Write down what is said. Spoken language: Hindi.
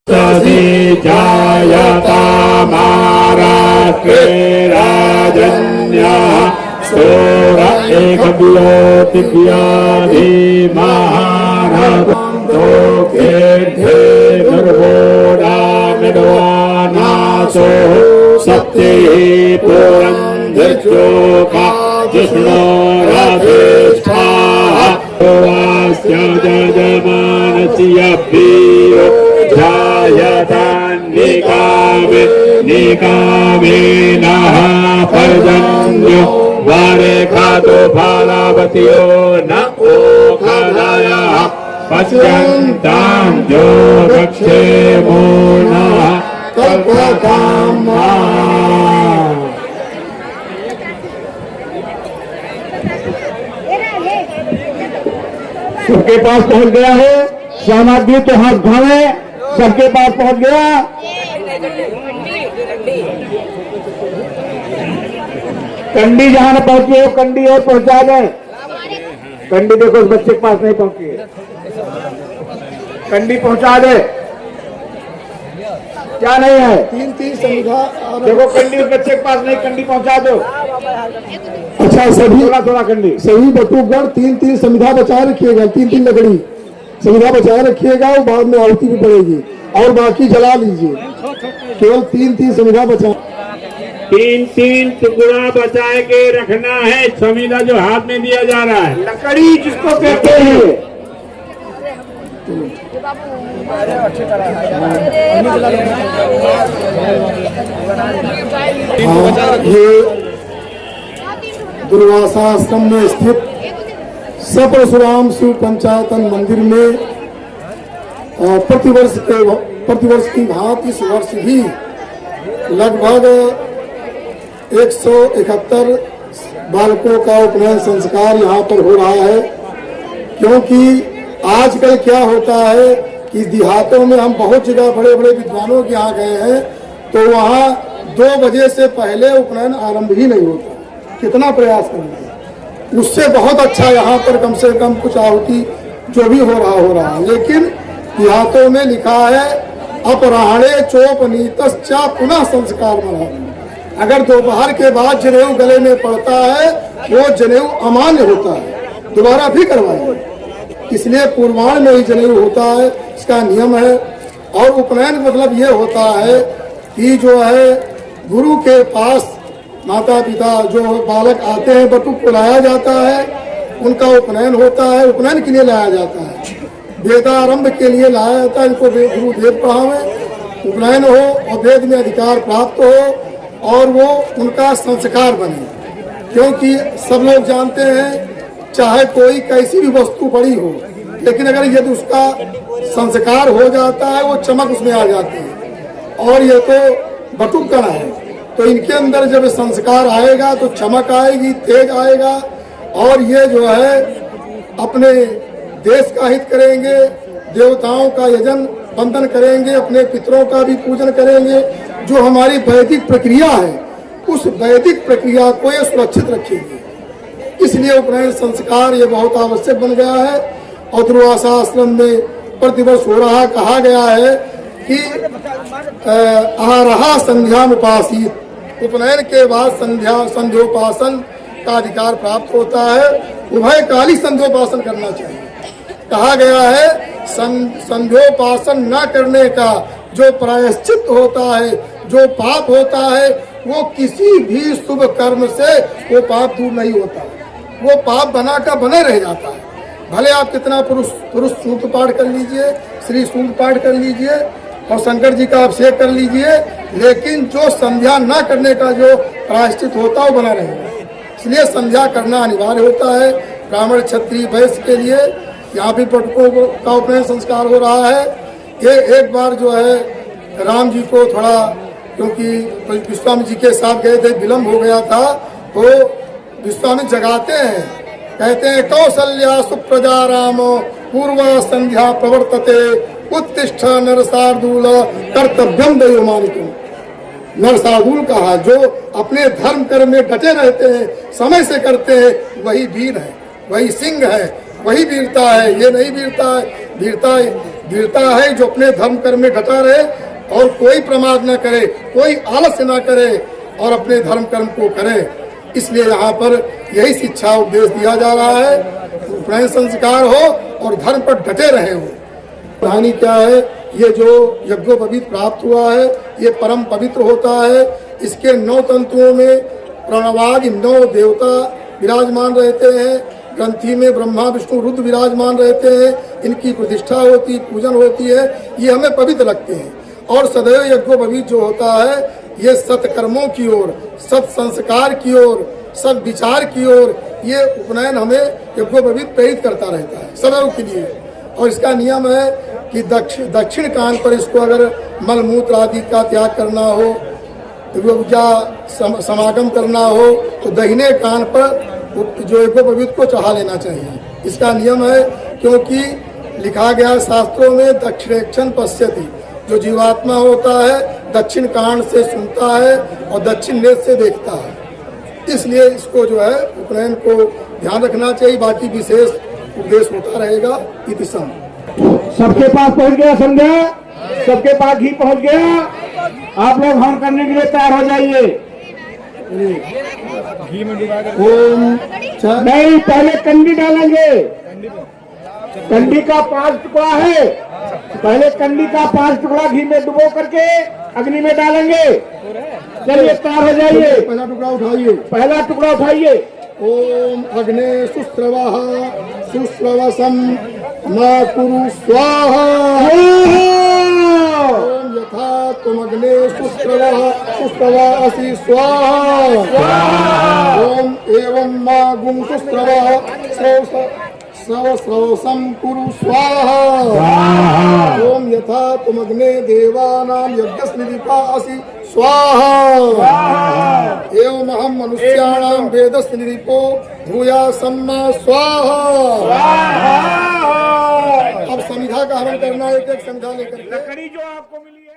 सदी जायता महाराष्ट्रे राजन्यः सोर एकव्यो दिव्याधि महारथो खेढे निर्वोडामिडवानासो सत्यैः पुरन्धर्योका जिष्णो रथेष्ठाः वास्य जजमानस्य वीरो जायतान्निकामे निकामेनः पर्जन्यो वारे खातो फालावत्यो न ओखदायः पश्यन्तां जो रक्षेमो नः तत्कामा। सबके पास पहुंच गया है, सामग्री तो हाथ उठावे, सबके पास पहुंच गया। कंडी जहां न पहुंची हो कंडी और पहुंचा दे। कंडी देखो उस बच्चे के पास नहीं पहुंची है, कंडी पहुंचा दे। क्या नहीं है? तीन संविधा देखो कंडी उस बच्चे के पास नहीं, कंडी पहुंचा दो। अच्छा सभी थोड़ा कंडी सही बटुकगढ़ तीन संविधा बचाए रखिएगा, तीन लकड़ी संविधा बचाए रखिएगा, वो बाद में आहुति भी पड़ेगी और बाकी जला लीजिए। केवल तीन संविधा बचा, तीन टुकड़ा बचाए के रखना है। संविधा जो हाथ में दिया जा रहा है, लकड़ी जिसको कहते हैं, ये दुर्वासा आश्रम में स्थित सपरशुराम शिव पंचायतन मंदिर में प्रतिवर्ष की भांति इस वर्ष भी लगभग 171 बालकों का उपनयन संस्कार यहाँ पर हो रहा है। क्योंकि आजकल क्या होता है कि देहातों में हम बहुत जगह बड़े बड़े विद्वानों के यहाँ गए हैं तो वहाँ 2 बजे से पहले उपनयन आरंभ ही नहीं होता। कितना प्रयास करना है, उससे बहुत अच्छा यहाँ पर कम से कम कुछ आहुति जो भी हो रहा है। लेकिन देहातों में लिखा है अपराह्णे चोपनीतश्चा पुनः संस्कार मना। अगर दोपहर के बाद जनेऊ गले में पड़ता है वो जनेऊ अमान्य होता है, दोबारा भी करवाइए। इसलिए पूर्वाह्न में ही जनेऊ होता है, इसका नियम है। और उपनयन मतलब ये होता है कि जो है गुरु के पास माता पिता जो बालक आते हैं बटुक को लाया जाता है, उनका उपनयन होता है। उपनयन के लिए लाया जाता है, वेदारंभ के लिए लाया जाता है। इनको गुरु वेद पढ़ावे, उपनयन हो और वेद में अधिकार प्राप्त हो और वो उनका संस्कार बने। क्योंकि सब लोग जानते हैं चाहे कोई कैसी भी वस्तु बड़ी हो, लेकिन अगर यदि उसका संस्कार हो जाता है वो चमक उसमें आ जाती है। और ये तो बटुकगढ़ है तो इनके अंदर जब संस्कार आएगा तो चमक आएगी, तेज आएगा। और ये जो है अपने देश का हित करेंगे, देवताओं का यजन वंदन करेंगे, अपने पितरों का भी पूजन करेंगे। जो हमारी वैदिक प्रक्रिया है उस वैदिक प्रक्रिया को ये सुरक्षित रखेंगे। इसलिए उपनयन संस्कार ये बहुत आवश्यक बन गया है। और दुर्वासा आश्रम में प्रतिवर्ष हो रहा, कहा गया है कि आहारहा संध्यामुपासित, उपनयन के बाद संध्योपासन का अधिकार प्राप्त होता है। उभयकाली संध्योपासन करना चाहिए। कहा गया है संध्योपासन न करने का जो प्रायश्चित होता है, जो पाप होता है, वो किसी भी शुभ कर्म से वो पाप दूर नहीं होता, वो पाप बना का बने रह जाता है। भले आप कितना पुरुष सूक्त पाठ कर लीजिए, श्री सूक्त पाठ कर लीजिए और शंकर जी का अभिषेक कर लीजिए, लेकिन जो संध्या न करने का जो प्रायश्चित होता है वो बना रहेगा। इसलिए संध्या करना अनिवार्य होता है ब्राह्मण क्षत्रिय वैश्य के लिए। यहाँ भी बटुकों का उपनयन संस्कार हो रहा है। ये एक बार जो है राम जी को थोड़ा, क्योंकि विश्वामित्र जी के साथ गए थे, विलम्ब हो गया था, तो विश्वामित्र जगाते हैं, कहते हैं कौसल्या सुप्रजा रामो पूर्वा संध्या प्रवर्तते उत्तिष्ठ नरसार्दूल कर्तव्यम दयोमानितुम। नरसार्दूल कहा जो अपने धर्म कर्म में डटे रहते हैं, समय से करते हैं, वही वीर है, वही सिंह है, वही वीरता है। ये नहीं वीरता है, वीरता वीरता है जो अपने धर्म कर्म में डटा रहे और कोई प्रमाद न करे, कोई आलस्य न करे और अपने धर्म कर्म को करे। इसलिए यहाँ पर यही शिक्षा उपदेश दिया जा रहा है, उपनयन संस्कार हो और धर्म पर डटे रहे हो। कहानी क्या है, ये जो यज्ञोपवीत प्राप्त हुआ है ये परम पवित्र होता है। इसके 9 तंतुओं में प्रणवादि 9 देवता विराजमान रहते हैं। ग्रंथि में ब्रह्मा विष्णु रुद्र विराजमान रहते हैं। इनकी प्रतिष्ठा होती, पूजन होती है, ये हमें पवित्र लगते हैं। और सदैव यज्ञोपवीत जो होता है ये सत्कर्मों की ओर, सत संस्कार की ओर, सद विचार की ओर ये उपनयन हमें यज्ञोपवीत प्रेरित करता रहता है सदैव के लिए। और इसका नियम है कि दक्षिण कान पर इसको अगर मलमूत्र आदि का त्याग करना हो, या समागम करना हो तो दाहिने कान पर जो यज्ञोपवीत को चढ़ा लेना चाहिए। इसका नियम है क्योंकि लिखा गया शास्त्रों में दक्षिणेक्षण पश्यति, जो जीवात्मा होता है दक्षिण कान से सुनता है और दक्षिण नेत्र से देखता है। इसलिए इसको जो है उपनयन को ध्यान रखना चाहिए। बाकी विशेष उपदेश होता रहेगा। इति सम। सबके पास पहुंच गया संध्या, सबके पास घी पहुंच गया। आप लोग हवन करने के लिए तैयार हो जाइए। ओम नहीं, पहले कंडी डालेंगे। कंडी का 5 टुकड़ा है, पहले कंडी का 5 टुकड़ा घी में डुबो करके अग्नि में डालेंगे। चलिए तैयार हो जाइए। पहला टुकड़ा उठाइए। पहला टुकड़ा उठाइए। ओम अग्ने सुस्रवः सुस्रवसम मा कुरु स्वाहा। ओम यथा तुम अग्ने सुस्रवासि स्वाहा। ओम एवं मा गुं सुस्रवः स्रवसम कुरु स्वाहा। ओम यथा तुम अग्ने देवानां यज्ञस्निधिपासि स्वाहा। एवं अहम मनुष्याणां वेदस्निधिपो भूयासम्मा स्वाहा। अब समिधा का हवन करना, एक एक समिधा लेकर लकड़ी जो आपको मिली